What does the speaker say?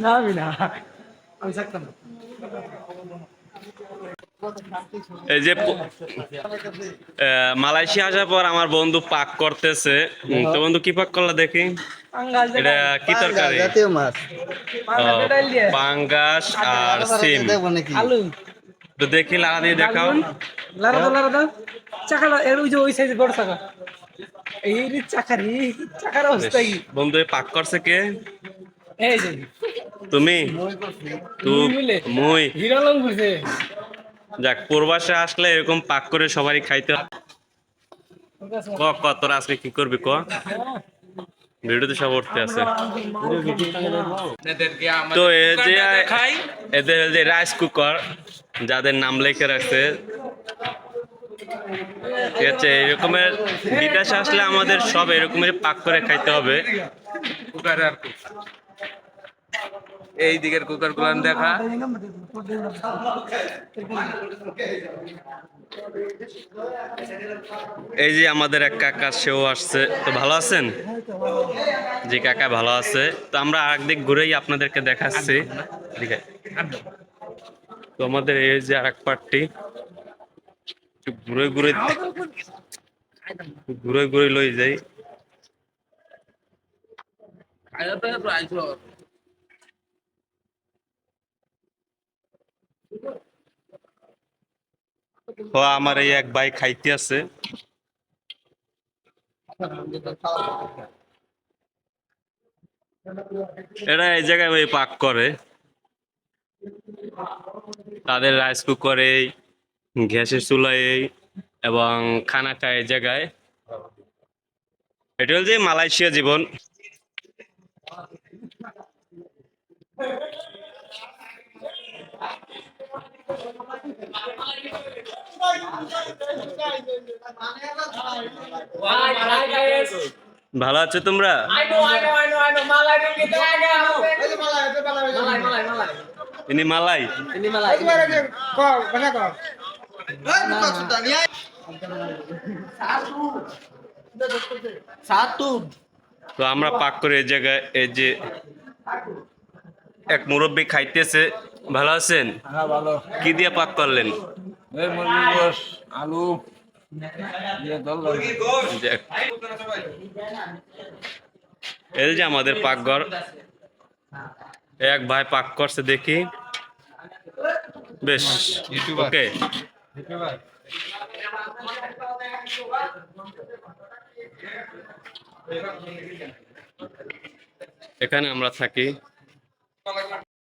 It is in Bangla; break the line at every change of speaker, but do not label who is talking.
না আমি না, আমি থাকতাম না।
এই যে মালয়েশিয়া আসার পর আমার বন্ধু পাক করতেছে। তো বন্ধু কি পাক করলা দেখি? এটা কি তরকারি?
জাতীয় মাছ।
পাঙ্গাস আর সিম।
আলু
তো দেখি লাগা দিয়ে দেখাও।
লারা দাও, লারা দাও। চাকাটা এর ওই যে ওই সাইজের বড় চাকা, এই রে চাকা রে, চাকার
বেশ।
অবস্থা কি?
বন্ধু এই পাক করছে কে?
এই যে
তুমি?
দুই মিলে
মুই।
হিরো লং ঘুরছে।
যাক, প্রবাসে আসলে এরকম পাক করে সবারই খাইতে হয়। ক তোরা আজকে কি করবি ক? ভিডিওতে সব উঠতে আছে। তো এই যে এদের যে রাইস কুকার যাদের নাম লেখে রাখছে, ঠিক আছে, এরকমের বিদেশে আসলে আমাদের সব এরকমের পাক করে খাইতে হবে।
এই দিকের কুকার গুলান দেখা।
এই যে আমাদের এক কাকা, সেও আসছে। তো ভালো আছেন? জি কাকা ভালো আছে। তো আমরা আরেকদিক ঘুরেই আপনাদেরকে দেখাচ্ছি। ঠিক আছে, তো আমাদের এই যে আরেক পার্টি ঘুরে ঘুরে ঘুরে ঘুরে লই যাই। ও আমার এই এক ভাই খাইতে আছে। এরা এই জায়গায় ওই পাক করে, তাদের রাইস কুকারে, গ্যাসের চুলায় এবং খানা খায় এই জায়গায়। এটা হল যে মালয়েশিয়া জীবন। ভালো আছো তোমরা? ইনি মালাই। তো আমরা পাক করে এই জায়গায়, এই যে এক মুরব্বী খাইতেছে। ভালো আছেন?
হ্যাঁ ভালো।
কি দিয়ে পাক করলেন?
এই মুরগির গোশ, আলু দিয়ে দল।
এই যে আমাদের পাকঘর, এক ভাই পাক করছে দেখি। বেশ, ওকে। এখানে আমরা থাকি।